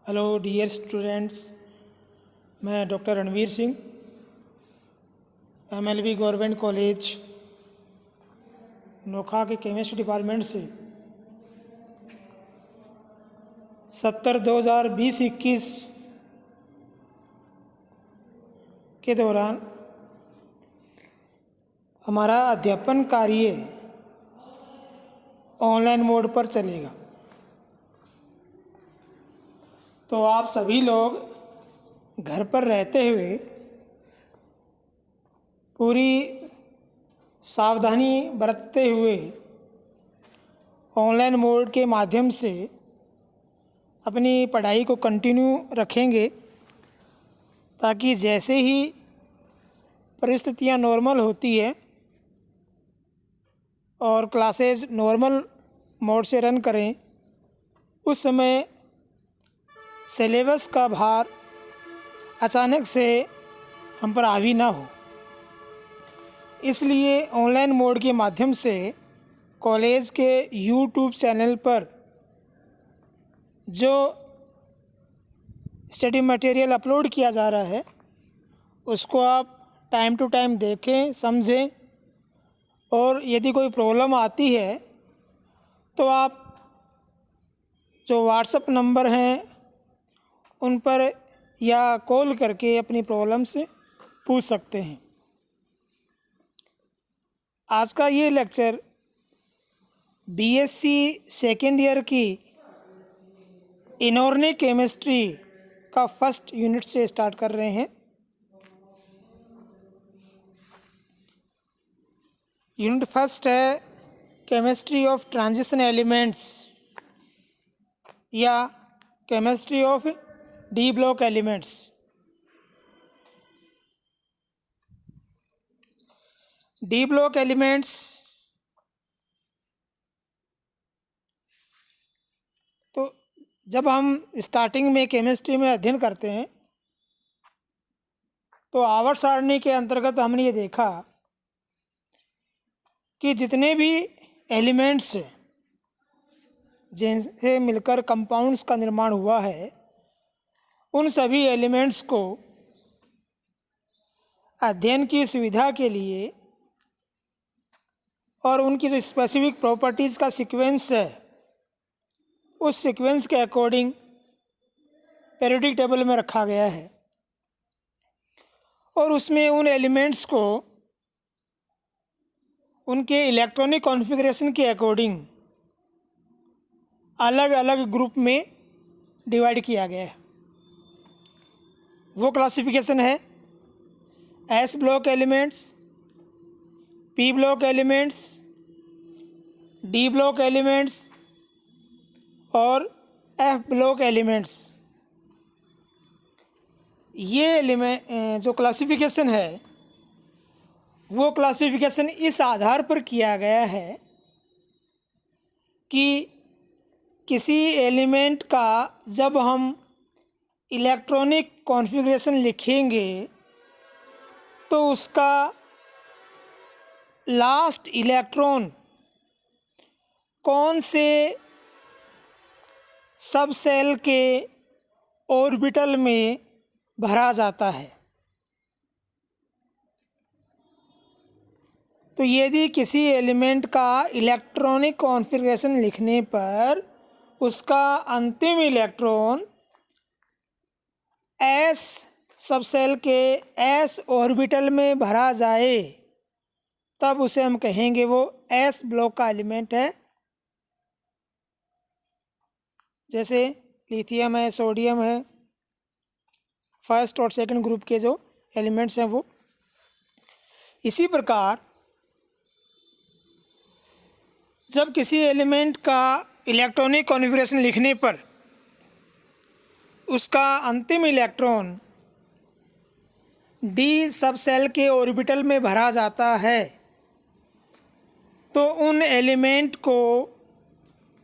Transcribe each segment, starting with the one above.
Hello dear students, मैं doctor Ranveer Singh, MLB government college Nokha के chemistry department से 2020-21 के दौरान हमारा अध्यापन कार्य ऑनलाइन मोड पर चलेगा। तो आप सभी लोग घर पर रहते हुए पूरी सावधानी बरतते हुए ऑनलाइन मोड के माध्यम से अपनी पढ़ाई को कंटिन्यू रखेंगे, ताकि जैसे ही परिस्थितियां नॉर्मल होती है और क्लासेस नॉर्मल मोड से रन करें, उस समय सिलेबस का भार अचानक से हम पर हावी ना हो। इसलिए ऑनलाइन मोड के माध्यम से कॉलेज के यूट्यूब चैनल पर जो स्टडी मटेरियल अपलोड किया जा रहा है उसको आप टाइम टू टाइम देखें, समझें, और यदि कोई प्रॉब्लम आती है तो आप जो व्हाट्सएप नंबर हैं उन पर या कॉल करके अपनी प्रॉब्लम से पूछ सकते हैं। आज का ये लेक्चर बीएससी सेकेंड ईयर की इनऑर्गेनिक केमिस्ट्री का फर्स्ट यूनिट से स्टार्ट कर रहे हैं। यूनिट फर्स्ट है केमिस्ट्री ऑफ ट्रांजिशन एलिमेंट्स या chemistry of D block elements. D block elements तो जब हम स्टार्टिंग में केमिस्ट्री में अध्ययन करते हैं तो आवर्त सारणी के अंतर्गत हमने ये देखा कि जितने भी एलिमेंट्स जिनसे मिलकर कंपाउंड्स का निर्माण हुआ है, उन सभी एलिमेंट्स को अध्ययन की सुविधा के लिए और उनकी जो स्पेसिफिक प्रॉपर्टीज़ का सीक्वेंस है, उस सीक्वेंस के अकॉर्डिंग पीरियोडिक टेबल में रखा गया है और उसमें उन एलिमेंट्स को उनके इलेक्ट्रॉनिक कॉन्फ़िगरेशन के अकॉर्डिंग अलग अलग ग्रुप में डिवाइड किया गया है। वो क्लासिफिकेशन है S block elements, P block elements, D block elements और एफ ब्लॉक एलिमेंट्स। ये एलिमेंट जो क्लासिफिकेशन है वो क्लासिफिकेशन इस आधार पर किया गया है कि किसी एलिमेंट का जब हम इलेक्ट्रॉनिक कॉन्फ़िगरेशन लिखेंगे तो उसका लास्ट इलेक्ट्रॉन कौन से सब सेल के ऑर्बिटल में भरा जाता है। तो यदि किसी एलिमेंट का इलेक्ट्रॉनिक कॉन्फ़िगरेशन लिखने पर उसका अंतिम इलेक्ट्रॉन एस सबसेल के एस ऑर्बिटल में भरा जाए, तब उसे हम कहेंगे वो एस ब्लॉक का एलिमेंट है। जैसे लिथियम है, सोडियम है, फर्स्ट और सेकंड ग्रुप के जो एलिमेंट्स हैं वो। इसी प्रकार जब किसी एलिमेंट का इलेक्ट्रॉनिक कॉन्फ़िगरेशन लिखने पर उसका अंतिम इलेक्ट्रॉन डी सब सेल के ऑर्बिटल में भरा जाता है, तो उन एलिमेंट को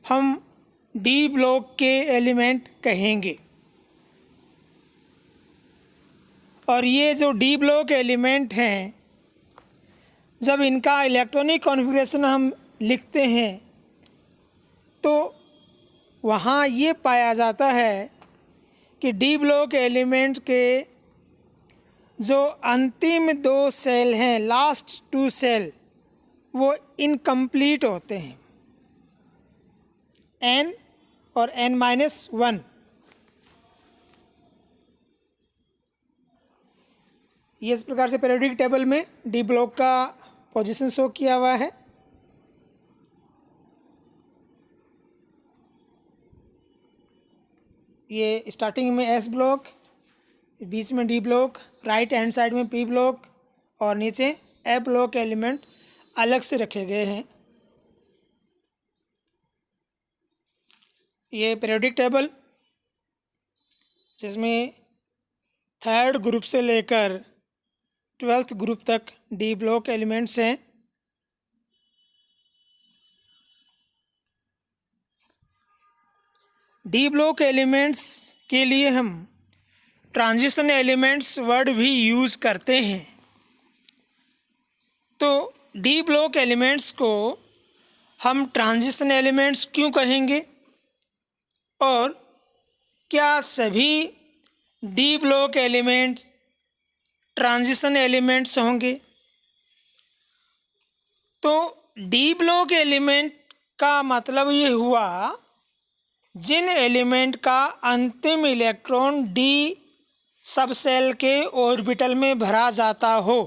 हम डी ब्लॉक के एलिमेंट कहेंगे। और ये जो डी ब्लॉक एलिमेंट हैं, जब इनका इलेक्ट्रॉनिक कॉन्फ़िगरेशन हम लिखते हैं तो वहाँ ये पाया जाता है कि डी ब्लॉक एलिमेंट के जो अंतिम 2 सेल हैं, लास्ट 2 सेल, वो इनकम्प्लीट होते हैं, n और n-1। ये इस प्रकार से पीरियोडिक टेबल में डी ब्लॉक का पोजीशन शो किया हुआ है। ये स्टार्टिंग में एस ब्लॉक, बीच में D block, right hand side में पी ब्लॉक और नीचे ए ब्लॉक एलिमेंट अलग से रखे गए हैं। ये पीरियोडिक टेबल जिसमें 3rd ग्रुप से लेकर 12th ग्रुप तक डी ब्लॉक एलिमेंट्स हैं। डी ब्लॉक एलिमेंट्स के लिए हम ट्रांजिशन एलिमेंट्स वर्ड भी यूज़ करते हैं। तो डी ब्लॉक एलिमेंट्स को हम ट्रांजिशन एलिमेंट्स क्यों कहेंगे और क्या सभी D block elements transition elements होंगे? तो डी ब्लॉक एलिमेंट का मतलब ये हुआ जिन एलिमेंट का अंतिम इलेक्ट्रॉन डी सबसेल के ऑर्बिटल में भरा जाता हो,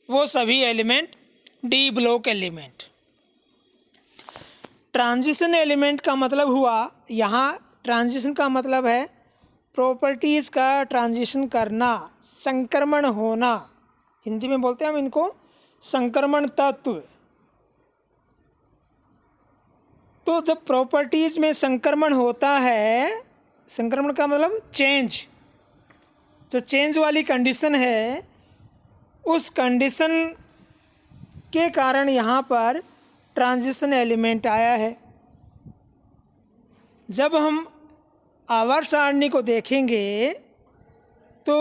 वो सभी element D block element. Transition element का मतलब हुआ, यहाँ ट्रांजिशन का मतलब है प्रॉपर्टीज़ का ट्रांजिशन करना, संक्रमण होना। हिंदी में बोलते हैं हम इनको संक्रमण तत्व। तो जब प्रॉपर्टीज़ में संक्रमण होता है, संक्रमण का मतलब चेंज, जो चेंज वाली कंडीशन है, उस कंडीशन के कारण यहाँ पर ट्रांजिशन एलिमेंट आया है। जब हम आवर्त सारणी को देखेंगे तो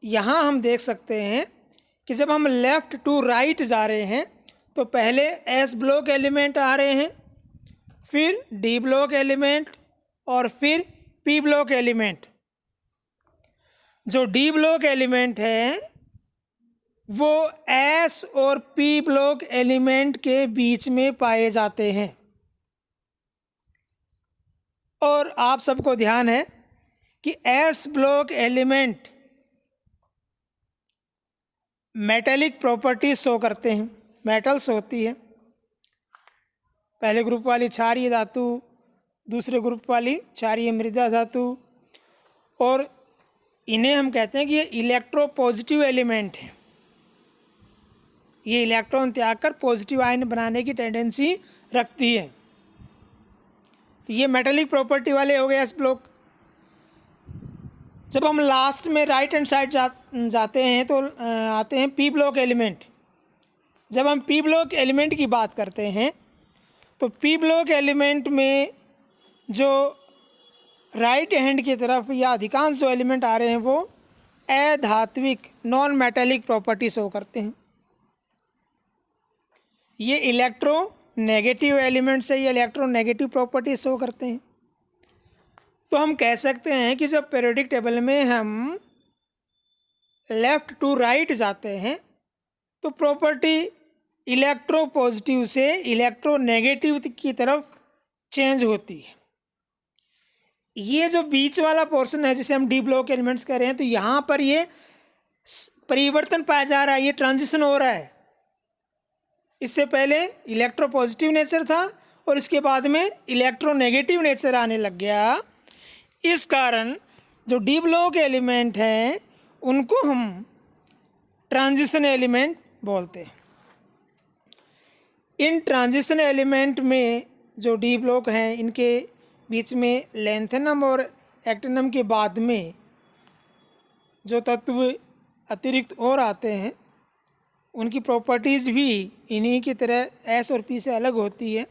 यहाँ हम देख सकते हैं कि जब हम लेफ़्ट टू राइट जा रहे हैं तो पहले एस ब्लॉक एलिमेंट आ रहे हैं, फिर डी ब्लॉक एलिमेंट और फिर पी ब्लॉक एलिमेंट। जो डी ब्लॉक एलिमेंट है वो एस और पी ब्लॉक एलिमेंट के बीच में पाए जाते हैं। और आप सबको ध्यान है कि S block element metallic properties show करते हैं, मेटल्स होती है। पहले ग्रुप वाली क्षारीय धातु, दूसरे ग्रुप वाली क्षारीय मृदा धातु, और इन्हें हम कहते हैं कि ये इलेक्ट्रोपॉजिटिव एलिमेंट हैं। ये इलेक्ट्रॉन त्याग कर पॉजिटिव आयन बनाने की टेंडेंसी रखती है। तो ये मेटेलिक प्रॉपर्टी वाले हो गए एस ब्लॉक। जब हम लास्ट में राइट हैंड साइड जाते हैं तो आते हैं पी ब्लॉक एलिमेंट। जब हम पी ब्लॉक एलिमेंट की बात करते हैं तो पी ब्लॉक एलिमेंट में जो राइट हैंड की तरफ या अधिकांश जो एलिमेंट आ रहे हैं वो अधात्विक नॉन मेटेलिक प्रॉपर्टी शो करते हैं। ये इलेक्ट्रो नेगेटिव एलिमेंट्स है, ये इलेक्ट्रो नेगेटिव प्रॉपर्टी शो करते हैं। तो हम कह सकते हैं कि जब पीरियोडिक टेबल में हम लेफ़्ट टू राइट जाते हैं तो प्रॉपर्टी इलेक्ट्रो पॉजिटिव से इलेक्ट्रो नेगेटिव की तरफ चेंज होती है। ये जो बीच वाला पोर्शन है जिसे हम डी ब्लॉक एलिमेंट्स कह रहे हैं, तो यहाँ पर ये परिवर्तन पाया जा रहा है, ये ट्रांजिशन हो रहा है। इससे पहले इलेक्ट्रो पॉजिटिव नेचर था और इसके बाद में इलेक्ट्रो नेगेटिव नेचर आने लग गया। इस कारण जो डी ब्लॉक एलिमेंट हैं उनको हम ट्रांजिशन एलिमेंट बोलते हैं। इन ट्रांजिशन एलिमेंट में जो डी ब्लॉक हैं इनके बीच में लैंथेनम और एक्टिनम के बाद में जो तत्व अतिरिक्त और आते हैं उनकी प्रॉपर्टीज़ भी इन्हीं की तरह एस और पी से अलग होती है।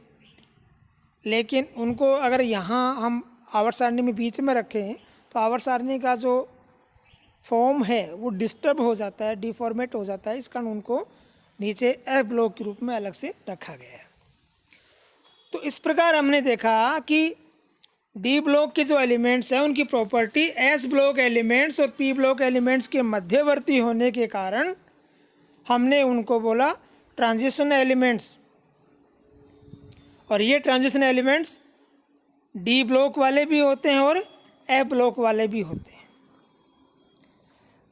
लेकिन उनको अगर यहाँ हम आवर्त सारणी में बीच में रखें तो आवर्त सारणी का जो फॉर्म है वो डिस्टर्ब हो जाता है, डिफॉर्मेट हो जाता है। इस कारण उनको नीचे एफ ब्लॉक के रूप में अलग से रखा गया है। तो इस प्रकार हमने देखा कि डी ब्लॉक के जो एलिमेंट्स हैं उनकी प्रॉपर्टी एस ब्लॉक एलिमेंट्स और पी ब्लॉक एलिमेंट्स के मध्यवर्ती होने के कारण हमने उनको बोला ट्रांजिशन एलिमेंट्स। और ये ट्रांजिशन एलिमेंट्स डी ब्लॉक वाले भी होते हैं और ए ब्लॉक वाले भी होते हैं।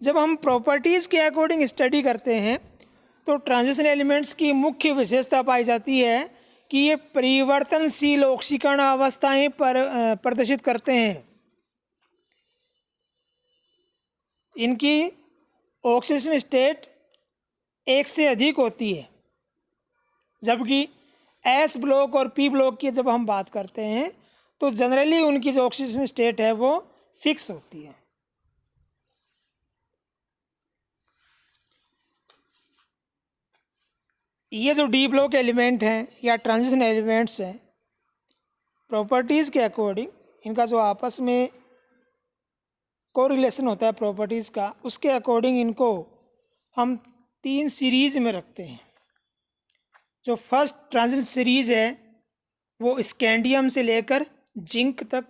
जब हम प्रॉपर्टीज़ के अकॉर्डिंग स्टडी करते हैं तो ट्रांजिशन एलिमेंट्स की मुख्य विशेषता पाई जाती है कि ये परिवर्तनशील ऑक्सीकरण अवस्थाएं प्रदर्शित करते हैं। इनकी ऑक्सीजन स्टेट एक से अधिक होती है, जबकि एस ब्लॉक और पी ब्लॉक की जब हम बात करते हैं तो जनरली उनकी जो ऑक्सीजन स्टेट है वो फिक्स होती है। ये जो डी ब्लॉक एलिमेंट हैं या ट्रांजिशन एलिमेंट्स हैं, प्रॉपर्टीज़ के अकॉर्डिंग इनका जो आपस में कोरिलेशन होता है प्रॉपर्टीज़ का, उसके अकॉर्डिंग इनको हम 3 सीरीज़ में रखते हैं। जो फर्स्ट ट्रांजिशन सीरीज़ है वो स्कैंडियम से लेकर जिंक तक।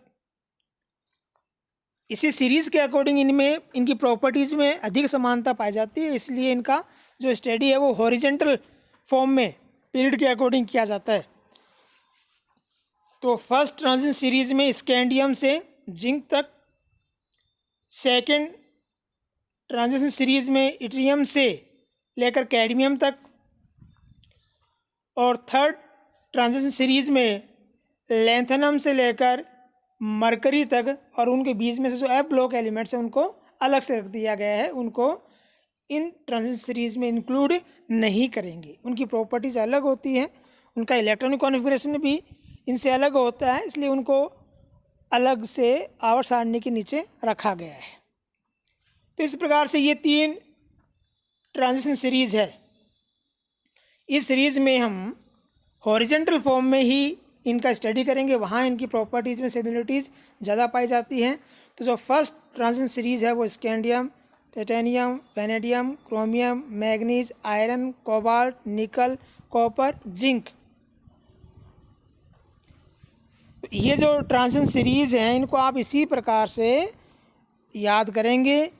इसी सीरीज़ के अकॉर्डिंग इनमें इनकी प्रॉपर्टीज़ में अधिक समानता पाई जाती है, इसलिए इनका जो स्टडी है वो हॉरिजेंटल फॉर्म में पीरियड के अकॉर्डिंग किया जाता है। तो फर्स्ट ट्रांजिशन सीरीज़ में स्कैंडियम से जिंक तक, सेकंड ट्रांजिशन सीरीज़ में इट्रियम से लेकर कैडमियम तक, और थर्ड ट्रांजिशन सीरीज़ में लैंथेनम से लेकर मरकरी तक। और उनके बीच में से जो एफ ब्लॉक एलिमेंट्स हैं उनको अलग से रख दिया गया है, उनको इन ट्रांजिशन सीरीज़ में इंक्लूड नहीं करेंगे। उनकी प्रॉपर्टीज़ अलग होती हैं, उनका इलेक्ट्रॉनिक कॉन्फ़िगरेशन भी इनसे अलग होता है, इसलिए उनको अलग से आवर्त सारणी के नीचे रखा गया है। तो इस प्रकार से ये 3 ट्रांजिशन सीरीज़ है। इस सीरीज़ में हम हॉरिजेंटल फॉर्म में ही इनका स्टडी करेंगे, वहाँ इनकी प्रॉपर्टीज़ में सिमिलरिटीज़ ज़्यादा पाई जाती हैं। तो जो फर्स्ट ट्रांजिशन सीरीज़ है वो scandium, titanium, vanadium, chromium, manganese, iron, cobalt, निकल, कॉपर, जिंक। ये जो ट्रांजिशन सीरीज़ हैं इनको आप इसी प्रकार से याद करेंगे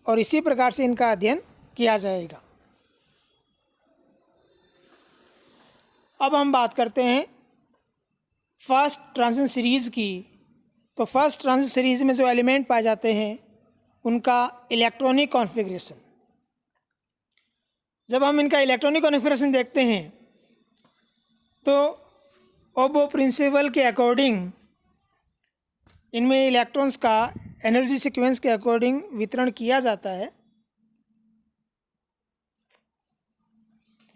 और इसी प्रकार से इनका अध्ययन किया जाएगा। अब हम बात करते हैं फर्स्ट ट्रांजिशन सीरीज़ की। तो फर्स्ट ट्रांजिशन सीरीज़ में जो एलिमेंट पाए जाते हैं उनका इलेक्ट्रॉनिक कॉन्फ़िगरेशन। जब हम इनका इलेक्ट्रॉनिक कॉन्फ़िगरेशन देखते हैं तो ओबो प्रिंसिपल के अकॉर्डिंग इनमें इलेक्ट्रॉन्स का एनर्जी सीक्वेंस के अकॉर्डिंग वितरण किया जाता है।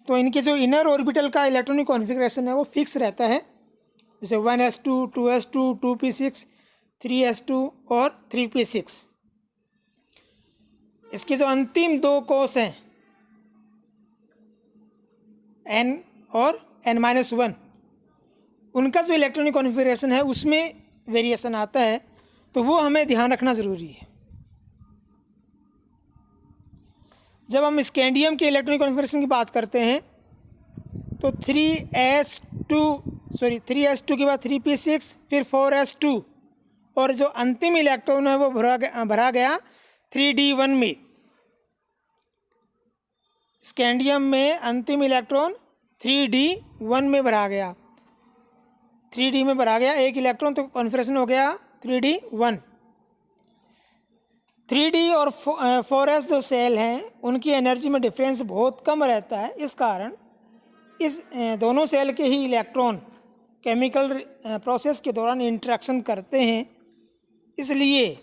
तो इनके जो इनर ऑर्बिटल का इलेक्ट्रॉनिक कॉन्फ़िगरेशन है वो फिक्स रहता है, जैसे 1s2, 2s2, 2p6, 3s2 और 3p6। इसके जो अंतिम 2 कोस हैं n और n-1, उनका जो इलेक्ट्रॉनिक कॉन्फ़िगरेशन है उसमें वेरिएशन आता है, तो वो हमें ध्यान रखना ज़रूरी है। जब हम स्कैंडियम के इलेक्ट्रॉनिक कॉन्फ़िगरेशन की बात करते हैं तो 3s2 के बाद 3p6, फिर 4s2, और जो अंतिम इलेक्ट्रॉन है वो भरा गया 3d1 में। स्कैंडियम में अंतिम इलेक्ट्रॉन 3d1 में भरा गया, 3d में भरा गया एक इलेक्ट्रॉन, तो कॉन्फ़िगरेशन हो गया 3d1। 3d और 4s जो सेल हैं उनकी एनर्जी में डिफरेंस बहुत कम रहता है। इस कारण इस दोनों सेल के ही इलेक्ट्रॉन केमिकल प्रोसेस के दौरान इंटरेक्शन करते हैं, इसलिए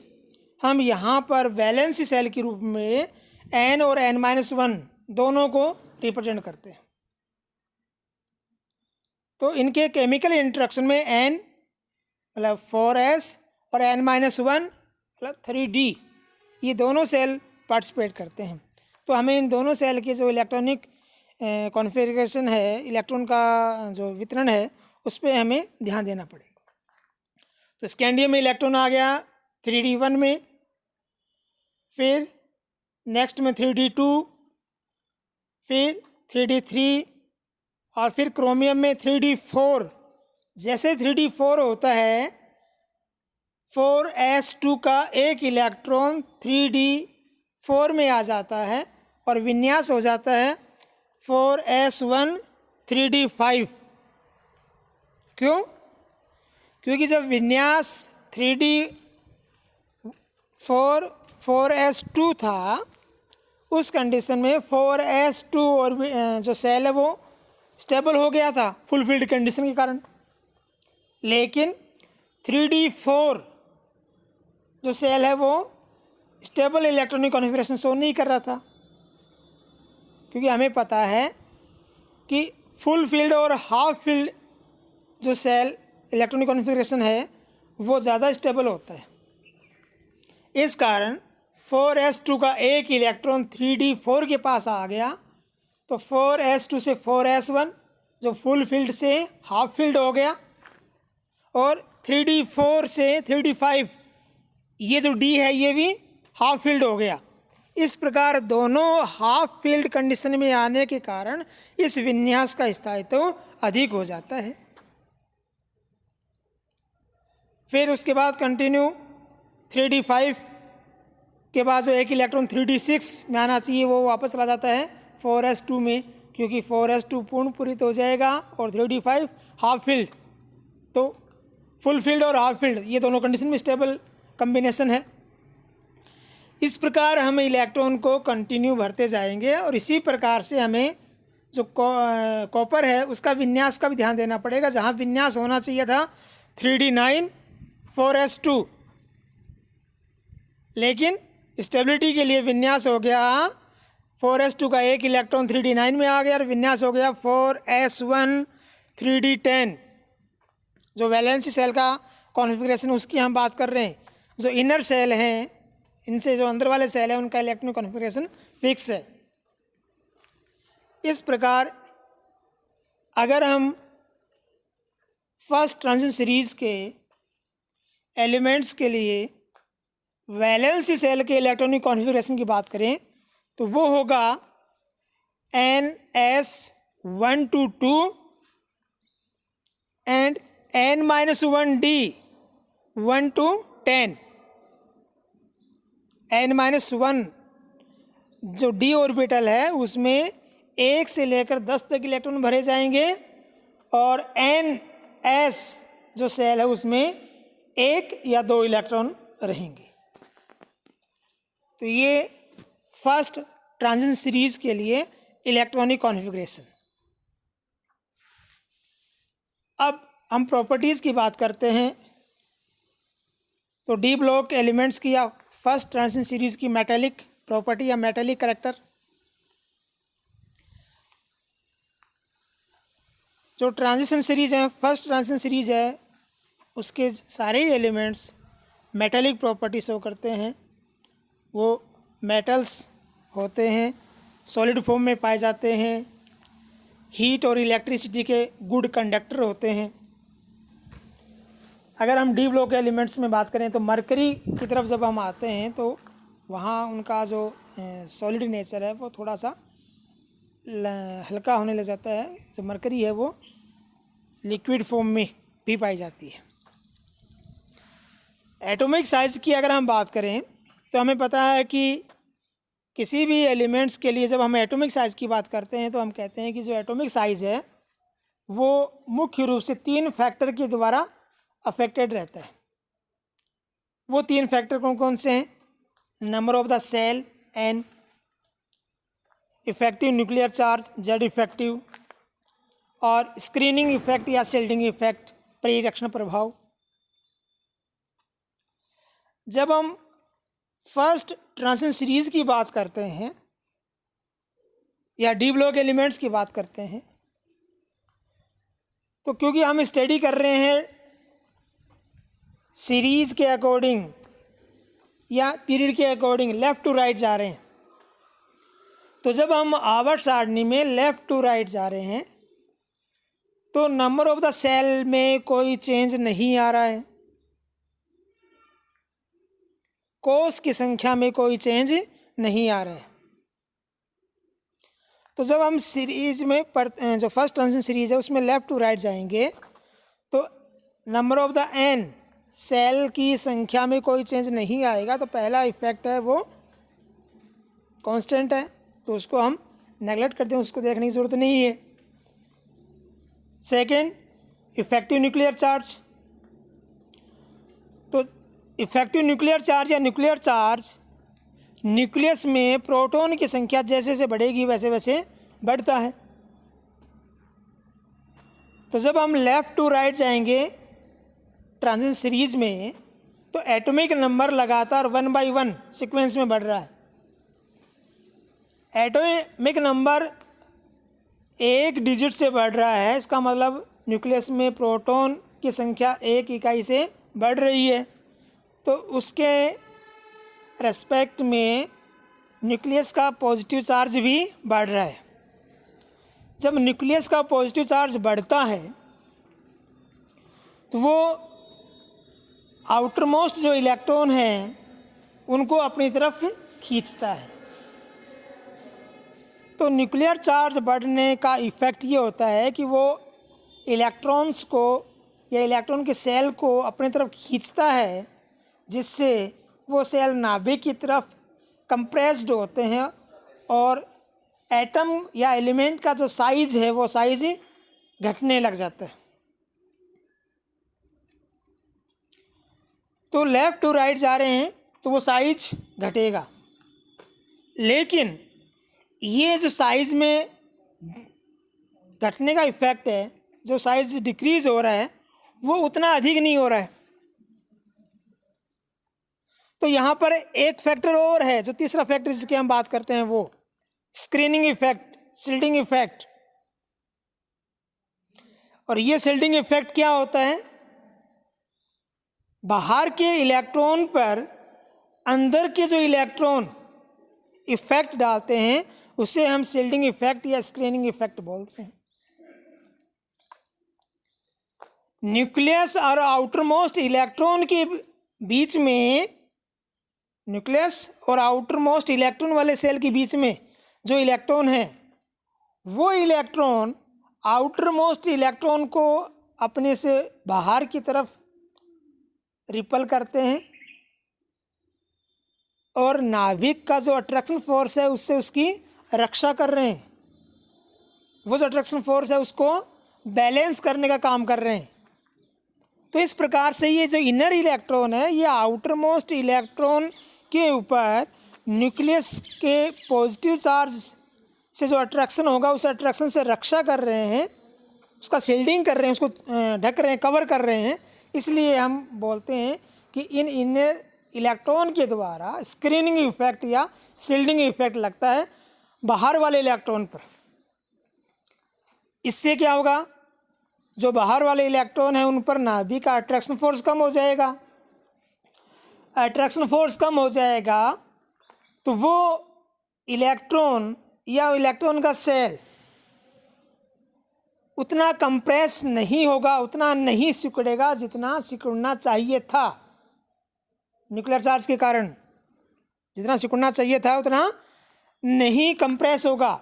हम यहाँ पर वैलेंसी सेल के रूप में n और n-1 दोनों को रिप्रेजेंट करते हैं। तो इनके केमिकल इंटरेक्शन में n मतलब 4s और n-1 मतलब 3d, ये दोनों सेल पार्टिसिपेट करते हैं। तो हमें इन दोनों सेल के जो इलेक्ट्रॉनिक कॉन्फ़िगरेशन है, इलेक्ट्रॉन का जो वितरण है, उस पर हमें ध्यान देना पड़ेगा। तो स्कैंडियम में इलेक्ट्रॉन आ गया 3d1 में, फिर नेक्स्ट में 3d2, फिर 3d3, और फिर क्रोमियम में 3d4। जैसे 3d4 होता है 4s2 का एक इलेक्ट्रॉन 3d4 में आ जाता है और विन्यास हो जाता है 4s1 3d5। क्यों? क्योंकि जब विन्यास 4s2 था, उस कंडीशन में 4s2 और जो सेल है वो स्टेबल हो गया था फुल फील्ड कंडीशन के कारण। लेकिन 3d4 जो सेल है वो स्टेबल इलेक्ट्रॉनिक कॉन्फ़िगरेशन शो नहीं कर रहा था, क्योंकि हमें पता है कि फुल फील्ड और हाफ फील्ड जो सेल इलेक्ट्रॉनिक कॉन्फ़िगरेशन है वो ज़्यादा स्टेबल होता है। इस कारण 4s2 का एक इलेक्ट्रॉन 3d4 के पास आ गया, तो 4s2 से 4s1 जो फुल फील्ड से हाफ फील्ड हो गया, और 3d4 से 3d5 ये जो d है ये भी हाफ फील्ड हो गया। इस प्रकार दोनों हाफ फील्ड कंडीशन में आने के कारण इस विन्यास का स्थायित्व अधिक हो जाता है। फिर उसके बाद कंटिन्यू 3d5 के बाद जो एक इलेक्ट्रॉन 3d6 में आना चाहिए वो वापस चला जाता है 4s2 में, क्योंकि 4s2 पूर्ण पूरित हो जाएगा और 3d5 हाफ फील्ड। तो फुल फील्ड और हाफ फील्ड ये दोनों कंडीशन में स्टेबल कम्बिनेशन है। इस प्रकार हम इलेक्ट्रॉन को कंटिन्यू भरते जाएंगे और इसी प्रकार से हमें जो कॉपर है उसका विन्यास का भी ध्यान देना पड़ेगा। जहाँ विन्यास होना चाहिए था 3d9 4s2, लेकिन स्टेबिलिटी के लिए विन्यास हो गया 4s2 का एक इलेक्ट्रॉन 3d9 में आ गया और विन्यास हो गया 4s1 3d10। जो वैलेंसी सेल का कॉन्फ़िगरेशन उसकी हम बात कर रहे हैं। जो इनर सेल हैं, इनसे जो अंदर वाले सेल हैं उनका इलेक्ट्रॉनिक कॉन्फ़िगरेशन फिक्स है। इस प्रकार अगर हम फर्स्ट ट्रांजिशन सीरीज़ के एलिमेंट्स के लिए वैलेंसी सेल के इलेक्ट्रॉनिक कॉन्फ़िगरेशन की बात करें तो वो होगा ns122 and n-1d 1 to 10। n-1 जो d ऑर्बिटल है उसमें 1 से लेकर 10 तक इलेक्ट्रॉन भरे जाएंगे और ns जो सेल है उसमें 1 या 2 इलेक्ट्रॉन रहेंगे। तो ये फर्स्ट ट्रांजिशन सीरीज के लिए इलेक्ट्रॉनिक कॉन्फ़िगरेशन। अब हम प्रॉपर्टीज़ की बात करते हैं। तो डी ब्लॉक एलिमेंट्स की या फर्स्ट ट्रांजिशन सीरीज की मेटेलिक प्रॉपर्टी या मेटेलिक करैक्टर। जो ट्रांजिशन सीरीज है, फर्स्ट ट्रांजिशन सीरीज है, उसके सारे एलिमेंट्स मेटेलिक प्रॉपर्टी शो करते हैं। वो मेटल्स होते हैं, सॉलिड फॉर्म में पाए जाते हैं, हीट और इलेक्ट्रिसिटी के गुड कंडक्टर होते हैं। अगर हम डी ब्लॉक एलिमेंट्स में बात करें तो मरकरी की तरफ जब हम आते हैं तो वहाँ उनका जो सॉलिड नेचर है वो थोड़ा सा हल्का होने लग जाता है। जो मरकरी है वो लिक्विड फॉर्म में भी पाई जाती है। एटॉमिक साइज़ की अगर हम बात करें तो हमें पता है कि किसी भी एलिमेंट्स के लिए जब हम एटॉमिक साइज़ की बात करते हैं तो हम कहते हैं कि जो एटॉमिक साइज़ है वो मुख्य रूप से 3 फैक्टर के द्वारा अफेक्टेड रहता है। वो 3 फैक्टर कौन कौन से हैं? Number of the cell n, effective nuclear charge z effective, और स्क्रीनिंग इफेक्ट या शील्डिंग इफेक्ट परिरक्षण प्रभाव। जब हम फर्स्ट ट्रांजिशन सीरीज की बात करते हैं या डी ब्लॉक एलिमेंट्स की बात करते हैं तो क्योंकि हम स्टडी कर रहे हैं सीरीज के अकॉर्डिंग या पीरियड के अकॉर्डिंग लेफ़्ट टू राइट जा रहे हैं, तो जब हम आवर्त सारणी में लेफ़्ट टू राइट जा रहे हैं तो नंबर ऑफ द सेल में कोई चेंज नहीं आ रहा है, कोष की संख्या में कोई चेंज नहीं आ रहा है। तो जब हम सीरीज में जो फर्स्ट ट्रांजिशन सीरीज है उसमें लेफ़्ट टू राइट जाएंगे तो number of the n cell की संख्या में कोई चेंज नहीं आएगा तो पहला इफेक्ट है वो कांस्टेंट है, तो उसको हम नेगलेक्ट करते हैं, उसको देखने की ज़रूरत नहीं है। Second, effective nuclear charge. तो इफेक्टिव न्यूक्लियर चार्ज या न्यूक्लियर चार्ज न्यूक्लियस में प्रोटॉन की संख्या जैसे जैसे बढ़ेगी वैसे वैसे बढ़ता है। तो जब हम लेफ़्ट टू राइट जाएंगे ट्रांजिशन सीरीज में तो एटॉमिक नंबर लगातार 1 by 1 सीक्वेंस में बढ़ रहा है। एटॉमिक नंबर एक डिजिट से बढ़ रहा है, इसका मतलब न्यूक्लियस में प्रोटॉन की संख्या एक इकाई से बढ़ रही है। तो उसके रेस्पेक्ट में न्यूक्लियस का पॉजिटिव चार्ज भी बढ़ रहा है। जब न्यूक्लियस का पॉजिटिव चार्ज बढ़ता है तो वो आउटरमोस्ट जो इलेक्ट्रॉन हैं उनको अपनी तरफ खींचता है। तो न्यूक्लियर चार्ज बढ़ने का इफ़ेक्ट ये होता है कि वो इलेक्ट्रॉन्स को या इलेक्ट्रॉन के सेल को अपनी तरफ खींचता है, जिससे वो सेल नाभिक की तरफ कंप्रेस्ड होते हैं और एटम या एलिमेंट का जो साइज़ है वो साइज़ घटने लग जाता है। तो लेफ़्ट टू राइट जा रहे हैं तो वो साइज घटेगा, लेकिन ये जो साइज़ में घटने का इफ़ेक्ट है, जो साइज़ डिक्रीज़ हो रहा है वो उतना अधिक नहीं हो रहा है। तो यहाँ पर एक फैक्टर और है, जो तीसरा फैक्टर जिसकी हम बात करते हैं वो स्क्रीनिंग इफेक्ट, शिल्डिंग इफेक्ट। और ये शिल्डिंग इफेक्ट क्या होता है? बाहर के इलेक्ट्रॉन पर अंदर के जो इलेक्ट्रॉन इफेक्ट डालते हैं उसे हम शिल्डिंग इफेक्ट या स्क्रीनिंग इफेक्ट बोलते हैं। न्यूक्लियस और आउटरमोस्ट इलेक्ट्रॉन के बीच में, न्यूक्लियस और आउटरमोस्ट इलेक्ट्रॉन वाले सेल के बीच में जो इलेक्ट्रॉन है वो इलेक्ट्रॉन आउटरमोस्ट इलेक्ट्रॉन को अपने से बाहर की तरफ रिपल करते हैं और नाभिक का जो अट्रैक्शन फोर्स है उससे उसकी रक्षा कर रहे हैं। वो जो अट्रैक्शन फोर्स है उसको बैलेंस करने का काम कर रहे हैं। तो इस प्रकार से ये जो इनर इलेक्ट्रॉन है ये आउटरमोस्ट इलेक्ट्रॉन के ऊपर न्यूक्लियस के पॉजिटिव चार्ज से जो अट्रैक्शन होगा उस अट्रैक्शन से रक्षा कर रहे हैं, उसका शील्डिंग कर रहे हैं, उसको ढक रहे हैं, कवर कर रहे हैं। इसलिए हम बोलते हैं कि इन इनर इलेक्ट्रॉन के द्वारा स्क्रीनिंग इफेक्ट या शील्डिंग इफेक्ट लगता है बाहर वाले इलेक्ट्रॉन पर। इससे क्या होगा? जो बाहर वाले इलेक्ट्रॉन हैं उन पर नाभिक का अट्रैक्शन फोर्स कम हो जाएगा। अट्रैक्शन फोर्स कम हो जाएगा तो वो इलेक्ट्रॉन या इलेक्ट्रॉन का सेल उतना कंप्रेस नहीं होगा, उतना नहीं सिकुड़ेगा जितना सिकुड़ना चाहिए था। न्यूक्लियर चार्ज के कारण जितना सिकुड़ना चाहिए था उतना नहीं कंप्रेस होगा।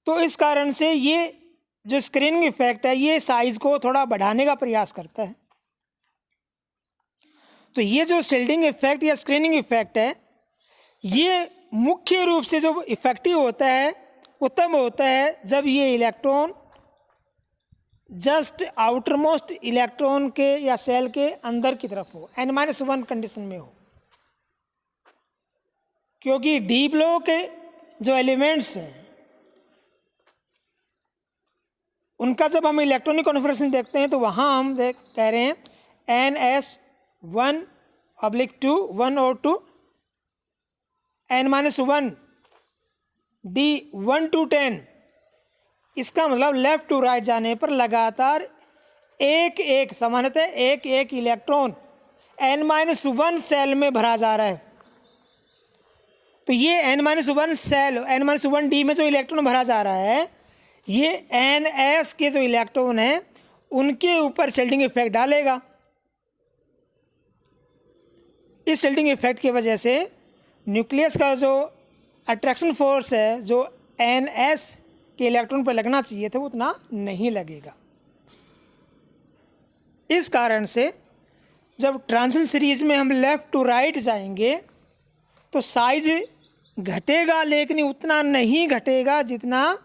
तो इस कारण से ये जो स्क्रीनिंग इफेक्ट है ये साइज को थोड़ा बढ़ाने का प्रयास करता है। तो ये जो शील्डिंग इफेक्ट या स्क्रीनिंग इफेक्ट है ये मुख्य रूप से जो इफेक्टिव होता है वो तब होता है जब ये इलेक्ट्रॉन जस्ट आउटरमोस्ट इलेक्ट्रॉन के या सेल के अंदर की तरफ हो, n-1 कंडीशन में हो। क्योंकि डी ब्लॉक के जो एलिमेंट्स हैं उनका जब हम इलेक्ट्रॉनिक कॉन्फ़िगरेशन देखते हैं तो वहाँ हम कह रहे हैं NS1/2 1 और 2 n-1 D 1 to 10। इसका मतलब लेफ़्ट टू राइट जाने पर लगातार एक सामान्यतः एक इलेक्ट्रॉन n-1 सेल में भरा जा रहा है। तो ये n-1 सेल n-1 D में जो इलेक्ट्रॉन भरा जा रहा है ये NS के जो इलेक्ट्रॉन हैं उनके ऊपर शील्डिंग इफेक्ट डालेगा। इस शील्डिंग इफेक्ट की वजह से न्यूक्लियस का जो अट्रैक्शन फोर्स है जो NS के इलेक्ट्रॉन पर लगना चाहिए था वो उतना नहीं लगेगा। इस कारण से जब ट्रांजिशन सीरीज में हम लेफ़्ट टू राइट जाएंगे तो साइज घटेगा, लेकिन उतना नहीं घटेगा जितना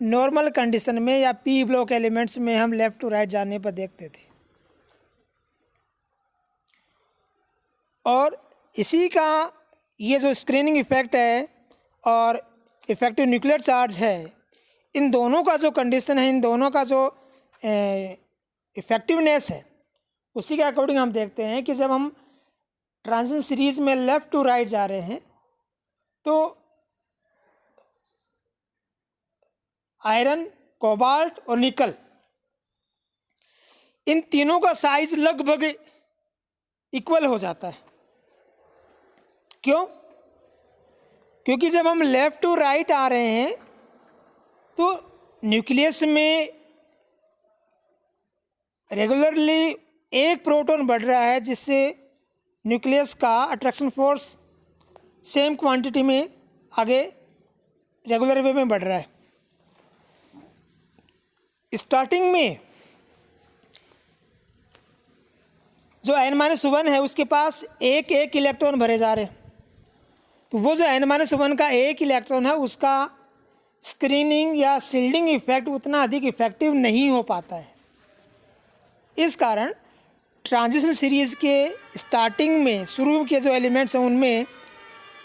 नॉर्मल कंडीशन में या पी ब्लॉक एलिमेंट्स में हम लेफ़्ट टू राइट जाने पर देखते थे। और इसी का ये जो स्क्रीनिंग इफ़ेक्ट है और इफ़ेक्टिव न्यूक्लियर चार्ज है, इन दोनों का जो कंडीशन है, इन दोनों का जो इफ़ेक्टिवनेस है, उसी के अकॉर्डिंग हम देखते हैं कि जब हम ट्रांजिशन सीरीज में लेफ़्ट टू राइट जा रहे हैं तो आयरन, कोबाल्ट और निकल, इन तीनों का साइज लगभग इक्वल हो जाता है। क्यों? क्योंकि जब हम लेफ़्ट टू राइट आ रहे हैं तो न्यूक्लियस में रेगुलरली एक प्रोटॉन बढ़ रहा है, जिससे न्यूक्लियस का अट्रैक्शन फोर्स सेम क्वांटिटी में आगे रेगुलर वे में बढ़ रहा है। स्टार्टिंग में जो n-1 है उसके पास एक एक इलेक्ट्रॉन भरे जा रहे हैं, तो वो जो n-1 का एक इलेक्ट्रॉन है उसका स्क्रीनिंग या शील्डिंग इफेक्ट उतना अधिक इफेक्टिव नहीं हो पाता है। इस कारण ट्रांजिशन सीरीज के स्टार्टिंग में शुरू के जो एलिमेंट्स हैं उनमें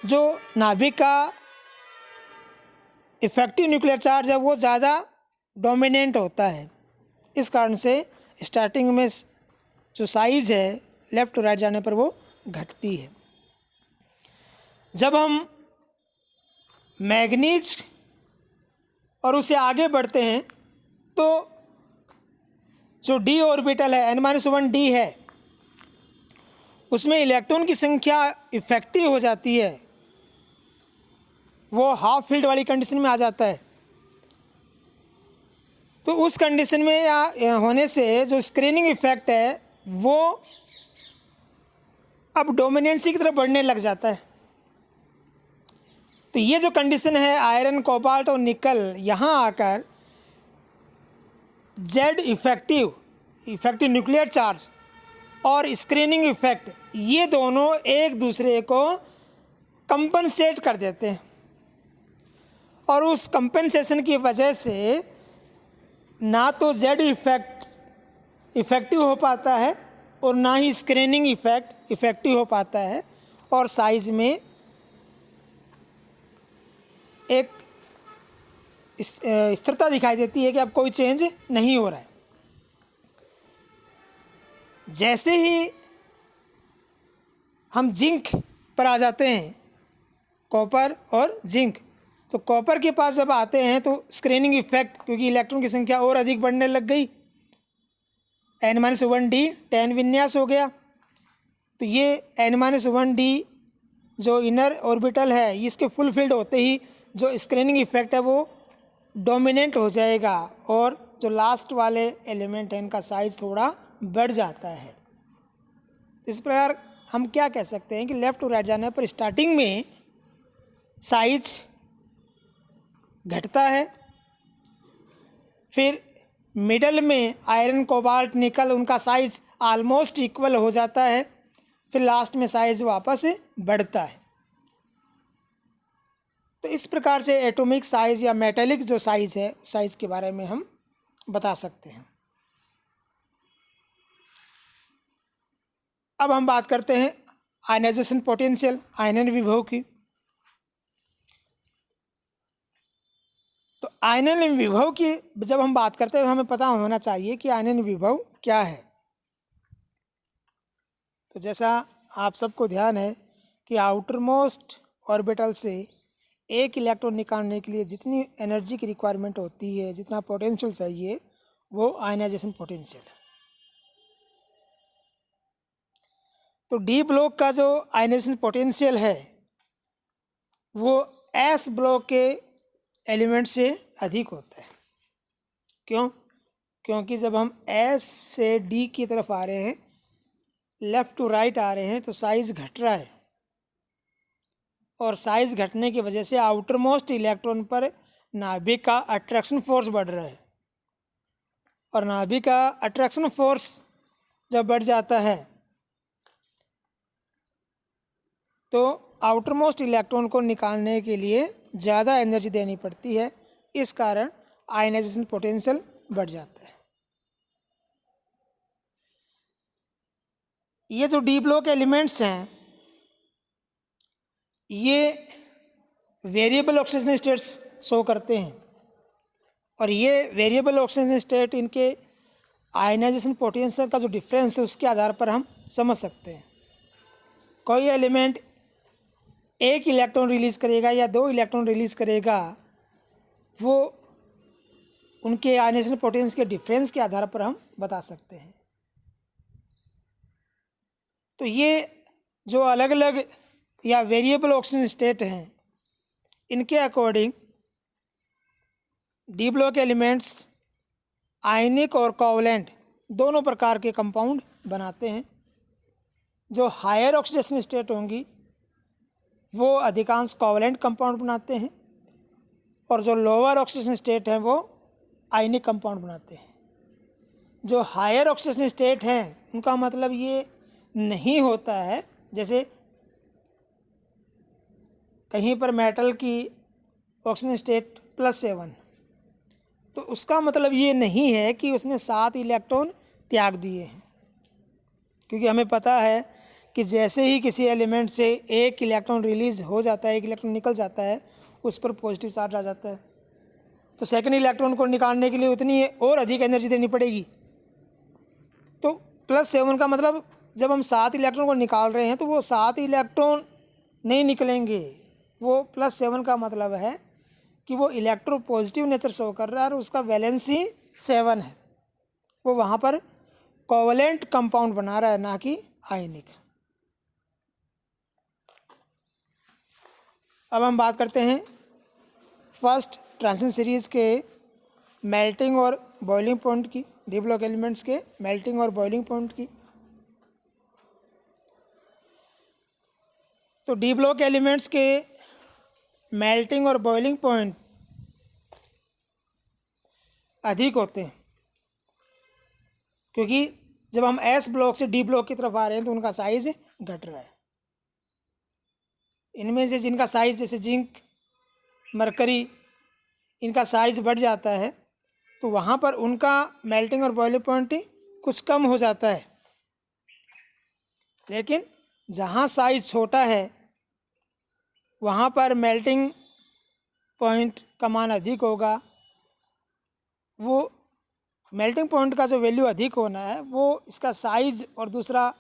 जो नाभिक का इफेक्टिव न्यूक्लियर चार्ज है वो ज़्यादा डोमिनेंट होता है। इस कारण से स्टार्टिंग में जो साइज़ है लेफ़्ट टू राइट जाने पर वो घटती है। जब हम मैग्नीज और उससे आगे बढ़ते हैं तो जो डी ऑर्बिटल है n-1 डी है, उसमें इलेक्ट्रॉन की संख्या इफेक्टिव हो जाती है, वो हाफ फील्ड वाली कंडीशन में आ जाता है। तो उस कंडीशन में या होने से जो स्क्रीनिंग इफेक्ट है वो अब डोमिनेंसी की तरफ बढ़ने लग जाता है। तो ये जो कंडीशन है आयरन, कोबाल्ट और निकल, यहाँ आकर जेड इफेक्टिव न्यूक्लियर चार्ज और स्क्रीनिंग इफेक्ट, ये दोनों एक दूसरे को कंपनसेट कर देते हैं, और उस कंपनसेशन की वजह से ना तो जेड इफेक्टिव हो पाता है और ना ही स्क्रीनिंग इफेक्ट इफेक्टिव हो पाता है, और साइज में एक स्थिरता दिखाई देती है कि अब कोई चेंज नहीं हो रहा है। जैसे ही हम जिंक पर आ जाते हैं, कॉपर और जिंक, तो कॉपर के पास जब आते हैं तो स्क्रीनिंग इफेक्ट, क्योंकि इलेक्ट्रॉन की संख्या और अधिक बढ़ने लग गई, n-1 डी 10 विन्यास हो गया, तो ये n-1 डी जो इनर ऑर्बिटल है इसके फुल फील्ड होते ही जो स्क्रीनिंग इफेक्ट है वो डोमिनेंट हो जाएगा, और जो लास्ट वाले एलिमेंट हैं इनका साइज थोड़ा बढ़ जाता है। इस प्रकार हम क्या कह सकते हैं कि लेफ़्ट टू राइट जाने पर स्टार्टिंग में साइज घटता है, फिर मिडल में आयरन, कोबाल्ट, निकल, उनका साइज ऑलमोस्ट इक्वल हो जाता है, फिर लास्ट में साइज वापस बढ़ता है। तो इस प्रकार से एटॉमिक साइज या मेटेलिक जो साइज है उस साइज के बारे में हम बता सकते हैं। अब हम बात करते हैं आयनाइजेशन पोटेंशियल, आयनन विभव की। तो आयनन विभव की जब हम बात करते हैं तो हमें पता होना चाहिए कि आयनन विभव क्या है। तो जैसा आप सबको ध्यान है कि आउटर मोस्ट ऑर्बिटल से एक इलेक्ट्रॉन निकालने के लिए जितनी एनर्जी की रिक्वायरमेंट होती है, जितना पोटेंशियल चाहिए, वो आयनाइजेशन पोटेंशियल है। तो डी ब्लॉक का जो आयनाइजेशन पोटेंशियल है वो एस ब्लॉक के एलिमेंट से अधिक होता है। क्यों? क्योंकि जब हम एस से डी की तरफ आ रहे हैं, लेफ़्ट टू राइट आ रहे हैं, तो साइज़ घट रहा है, और साइज़ घटने की वजह से आउटर मोस्ट इलेक्ट्रॉन पर नाभिक का अट्रैक्शन फोर्स बढ़ रहा है, और नाभिक का अट्रैक्शन फोर्स जब बढ़ जाता है तो आउटर मोस्ट इलेक्ट्रॉन को निकालने के लिए ज़्यादा एनर्जी देनी पड़ती है, इस कारण आयनाइजेशन पोटेंशियल बढ़ जाता है। ये जो डी ब्लॉक एलिमेंट्स हैं ये वेरिएबल ऑक्सीजन स्टेट्स शो करते हैं, और ये वेरिएबल ऑक्सीजन स्टेट इनके आयनाइजेशन पोटेंशियल का जो डिफरेंस है उसके आधार पर हम समझ सकते हैं। कोई एलिमेंट एक इलेक्ट्रॉन रिलीज़ करेगा या 2 इलेक्ट्रॉन रिलीज़ करेगा, वो उनके आयनाइजेशन पोटेंशियल के डिफरेंस के आधार पर हम बता सकते हैं। तो ये जो अलग अलग या वेरिएबल ऑक्सीजन स्टेट हैं, इनके अकॉर्डिंग डी ब्लॉक एलिमेंट्स आयनिक और कोवलेंट दोनों प्रकार के कंपाउंड बनाते हैं। जो हायर ऑक्सीडेशन स्टेट होंगी वो अधिकांश कोवलेंट कंपाउंड बनाते हैं, और जो लोअर ऑक्सीडेशन स्टेट हैं वो आयनिक कंपाउंड बनाते हैं। जो हायर ऑक्सीडेशन स्टेट हैं उनका मतलब ये नहीं होता है, जैसे कहीं पर मेटल की ऑक्सीजन स्टेट +7, तो उसका मतलब ये नहीं है कि उसने 7 इलेक्ट्रॉन त्याग दिए हैं, क्योंकि हमें पता है कि जैसे ही किसी एलिमेंट से एक इलेक्ट्रॉन रिलीज़ हो जाता है, एक इलेक्ट्रॉन निकल जाता है, उस पर पॉजिटिव चार्ज आ जाता है। तो सेकंड इलेक्ट्रॉन को निकालने के लिए उतनी और अधिक एनर्जी देनी पड़ेगी। तो +7 का मतलब जब हम 7 इलेक्ट्रॉन को निकाल रहे हैं तो वो 7 इलेक्ट्रॉन नहीं निकलेंगे, वो +7 का मतलब है कि वो इलेक्ट्रो पॉजिटिव नेचर शो कर रहा है और उसका वैलेंसी 7 है। वो वहाँ पर कोवलेंट कंपाउंड बना रहा है, ना कि आयनिक। अब हम बात करते हैं फर्स्ट ट्रांजिशन सीरीज़ के मेल्टिंग और बॉइलिंग पॉइंट की, डी ब्लॉक एलिमेंट्स के मेल्टिंग और बॉइलिंग पॉइंट की। तो डी ब्लॉक एलिमेंट्स के मेल्टिंग और बॉइलिंग पॉइंट अधिक होते हैं, क्योंकि जब हम एस ब्लॉक से डी ब्लॉक की तरफ आ रहे हैं तो उनका साइज घट रहा है। इनमें से जिनका साइज जैसे जिंक, मरकरी, इनका साइज बढ़ जाता है तो वहाँ पर उनका मेल्टिंग और बॉइलिंग पॉइंट कुछ कम हो जाता है। लेकिन जहाँ साइज छोटा है वहाँ पर मेल्टिंग पॉइंट का मान अधिक होगा। वो मेल्टिंग पॉइंट का जो वैल्यू अधिक होना है वो इसका साइज और दूसरा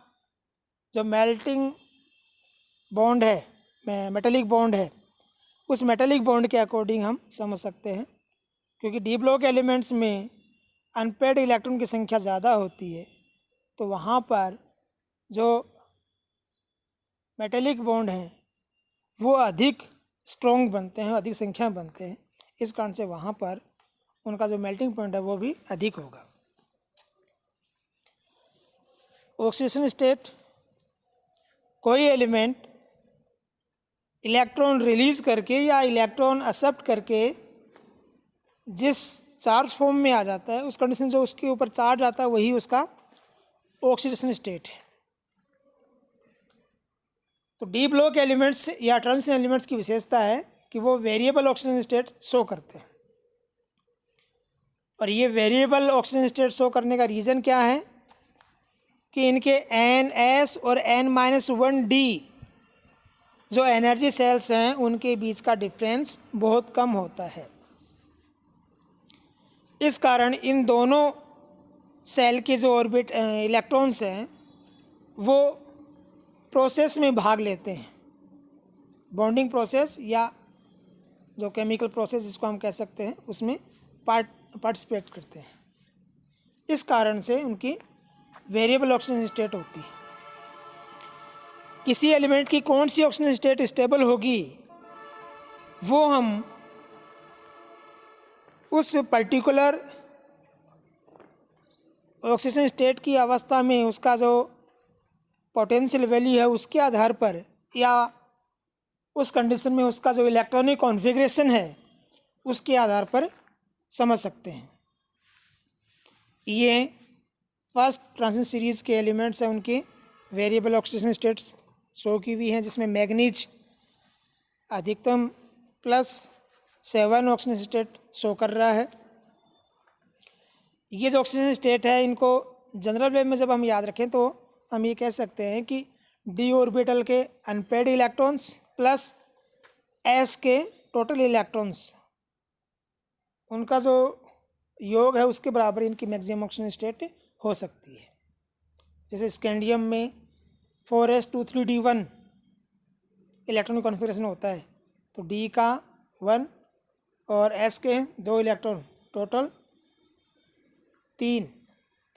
जो मेल्टिंग बॉन्ड है, मेटेलिक बॉन्ड है, उस मेटेलिक बॉन्ड के अकॉर्डिंग हम समझ सकते हैं। क्योंकि डी ब्लॉक एलिमेंट्स में अनपेड इलेक्ट्रॉन की संख्या ज़्यादा होती है, तो वहाँ पर जो मेटेलिक बॉन्ड हैं वो अधिक स्ट्रॉन्ग बनते हैं, अधिक संख्या में बनते हैं। इस कारण से वहाँ पर उनका जो मेल्टिंग पॉइंट है वो भी अधिक होगा। ऑक्सीडेशन स्टेट, कोई एलिमेंट इलेक्ट्रॉन रिलीज़ करके या इलेक्ट्रॉन एक्सेप्ट करके जिस चार्ज फॉर्म में आ जाता है, उस कंडीशन जो उसके ऊपर चार्ज आता है वही उसका ऑक्सीडेशन स्टेट है। तो डी ब्लॉक एलिमेंट्स या ट्रांजिशन एलिमेंट्स की विशेषता है कि वो वेरिएबल ऑक्सीजन स्टेट शो करते हैं। और ये वेरिएबल ऑक्सीजन स्टेट शो करने का रीज़न क्या है कि इनके NS और N-1D जो एनर्जी सेल्स हैं उनके बीच का डिफरेंस बहुत कम होता है। इस कारण इन दोनों सेल के जो ऑर्बिट इलेक्ट्रॉन्स हैं वो प्रोसेस में भाग लेते हैं, बॉन्डिंग प्रोसेस या जो केमिकल प्रोसेस जिसको हम कह सकते हैं उसमें पार्टिसिपेट करते हैं। इस कारण से उनकी वेरिएबल ऑक्सीजन स्टेट होती है। किसी एलिमेंट की कौन सी ऑक्सीजन स्टेट स्टेबल होगी वो हम उस पर्टिकुलर ऑक्सीजन स्टेट की अवस्था में उसका जो पोटेंशियल वैल्यू है उसके आधार पर या उस कंडीशन में उसका जो इलेक्ट्रॉनिक कॉन्फ़िगरेशन है उसके आधार पर समझ सकते हैं। ये फर्स्ट ट्रांजिशन सीरीज़ के एलिमेंट्स हैं, उनके वेरिएबल ऑक्सीडेशन स्टेट्स। शो की हुई हैं, जिसमें मैग्नीज अधिकतम +7 ऑक्सीजन स्टेट शो कर रहा है। ये जो ऑक्सीजन स्टेट है, इनको जनरल वे में जब हम याद रखें तो हम ये कह सकते हैं कि डी ऑर्बिटल के अनपेड इलेक्ट्रॉन्स प्लस एस के टोटल इलेक्ट्रॉन्स, उनका जो योग है उसके बराबर इनकी मैक्सिमम ऑक्सीजन स्टेट हो सकती है। जैसे स्कैंडियम में 4s2 3d1 इलेक्ट्रॉनिक कॉन्फ़िगरेशन होता है, तो डी का 1 और एस के 2 इलेक्ट्रॉन, टोटल 3,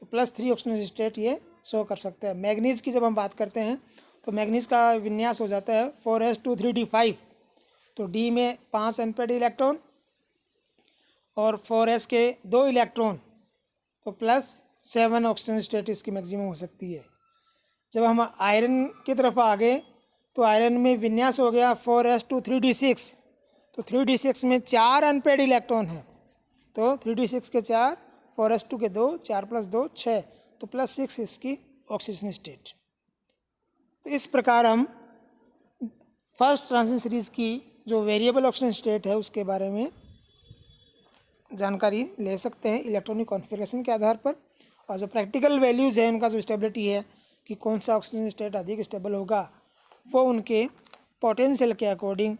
तो +3 ऑक्सीजन स्टेट ये शो कर सकता है। मैग्नीज की जब हम बात करते हैं तो मैग्नीज का विन्यास हो जाता है 4s2 3d5, तो डी में 5 अनपेड इलेक्ट्रॉन और 4s के 2 इलेक्ट्रॉन, तो +7 ऑक्सीजन स्टेट इसकी मैक्सिमम हो सकती है। जब हम आयरन की तरफ आ गए तो आयरन में विन्यास हो गया 4s2 3d6, तो 3d6 में 4 अनपेड इलेक्ट्रॉन हैं, तो 3d6 के 4, 4s2 के 2, 4 + 2 6, तो +6 इसकी ऑक्सीजन स्टेट। तो इस प्रकार हम फर्स्ट ट्रांजिशन सीरीज़ की जो वेरिएबल ऑक्सीजन स्टेट है उसके बारे में जानकारी ले सकते हैं इलेक्ट्रॉनिक कॉन्फ़िगरेशन के आधार पर, और जो प्रैक्टिकल वैल्यूज़ है उनका जो स्टेबिलिटी है कि कौन सा ऑक्सीजन स्टेट अधिक स्टेबल होगा, वो उनके पोटेंशियल के अकॉर्डिंग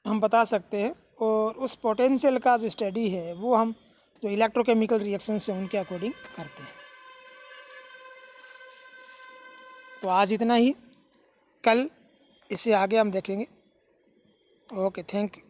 हम बता सकते हैं, और उस पोटेंशियल का जो स्टडी है वो हम जो इलेक्ट्रोकेमिकल रिएक्शंस हैं उनके अकॉर्डिंग करते हैं। तो आज इतना ही, कल इससे आगे हम देखेंगे। Okay, thank you.